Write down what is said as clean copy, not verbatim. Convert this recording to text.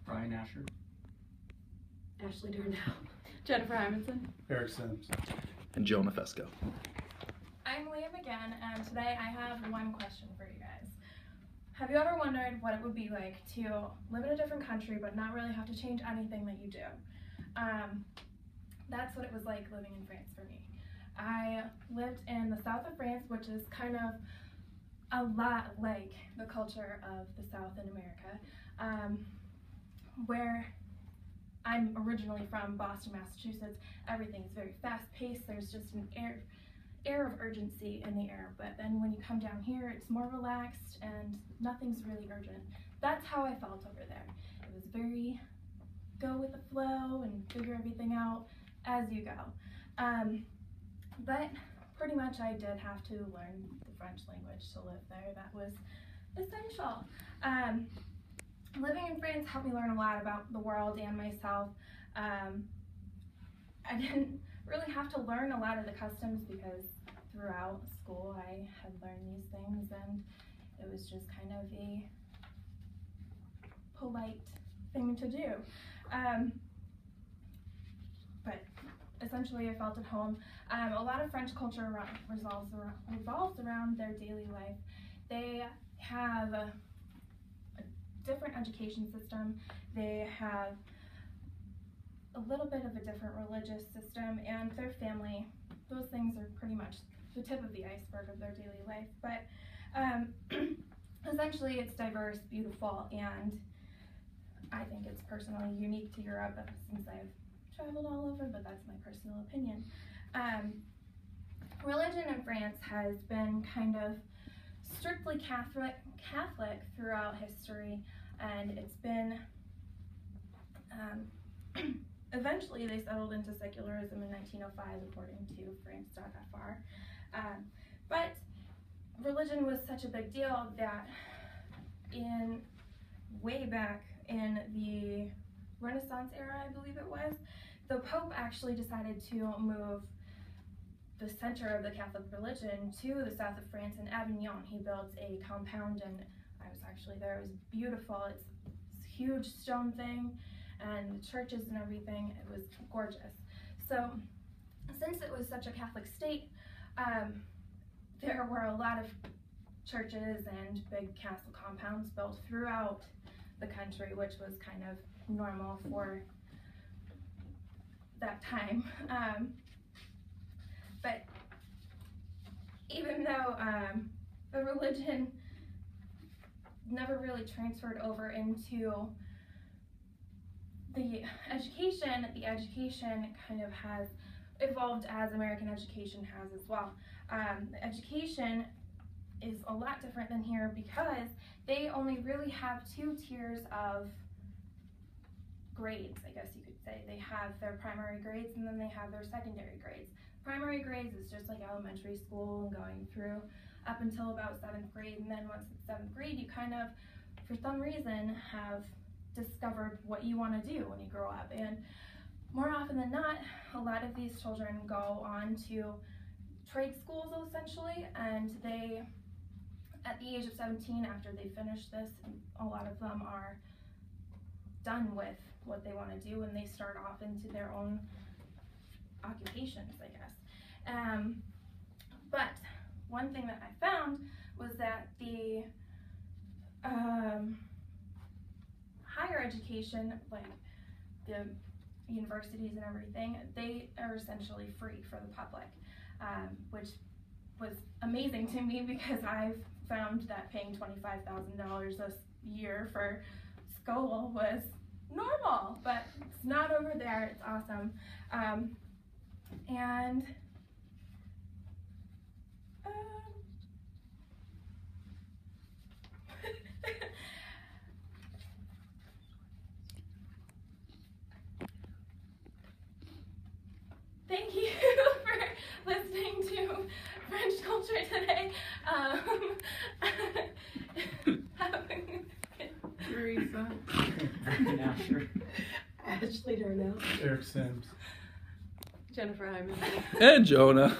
Brian Asher. Ashley Darnell. Jennifer Hymanson. Eric Sims. And Jonah Fesco. I'm Leah McGinn, and today I have one question for you guys. Have you ever wondered what it would be like to live in a different country but not really have to change anything that you do? That's what it was like living in France for me. I lived in the south of France, which is kind of a lot like the culture of the South in America, where I'm originally from, Boston, Massachusetts. Everything's very fast-paced. There's just an air of urgency in the air, but then when you come down here, it's more relaxed and nothing's really urgent. That's how I felt over there. It was very go with the flow and figure everything out as you go. But pretty much I did have to learn the French language to live there. That was essential. Living in France helped me learn a lot about the world and myself. I didn't really have to learn a lot of the customs because throughout school I had learned these things, and it was just kind of a polite thing to do. But essentially I felt at home. A lot of French culture revolves around their daily life. They have a different education system. They have a little bit of a different religious system, and their family, those things are pretty much the tip of the iceberg of their daily life. But essentially it's diverse, beautiful, and I think it's personally unique to Europe since I've traveled all over, but that's my personal opinion. Religion in France has been kind of strictly Catholic throughout history, and it's been eventually they settled into secularism in 1905 according to France.fr. But religion was such a big deal that way back in the Renaissance era, I believe it was, the Pope actually decided to move the center of the Catholic religion to the south of France in Avignon. He built a compound, and I was actually there. It was beautiful. It's a huge stone thing, and the churches and everything. It was gorgeous. So since it was such a Catholic state, there were a lot of churches and big castle compounds built throughout the country, which was kind of normal for that time. But even though the religion never really transferred over into the education kind of has evolved as American education has as well. The education is a lot different than here because they only really have 2 tiers of grades, I guess you could say. They have their primary grades and then they have their secondary grades. Primary grades is just like elementary school and going through up until about 7th grade, and then once it's 7th grade you kind of, for some reason, have discovered what you want to do when you grow up. And more often than not, a lot of these children go on to trade schools essentially, and they, at the age of 17, after they finish this, a lot of them are done with what they want to do and they start off into their own occupations, I guess. But one thing that I found was that the higher education, like the universities and everything, they are essentially free for the public, which was amazing to me because I've found that paying $25,000 a year for school was normal, but it's not over there. It's awesome. And thank you for listening to French culture today. Teresa. Asher. Ashley Darnell. Eric Sims. Jennifer Hymanson. And Jonah.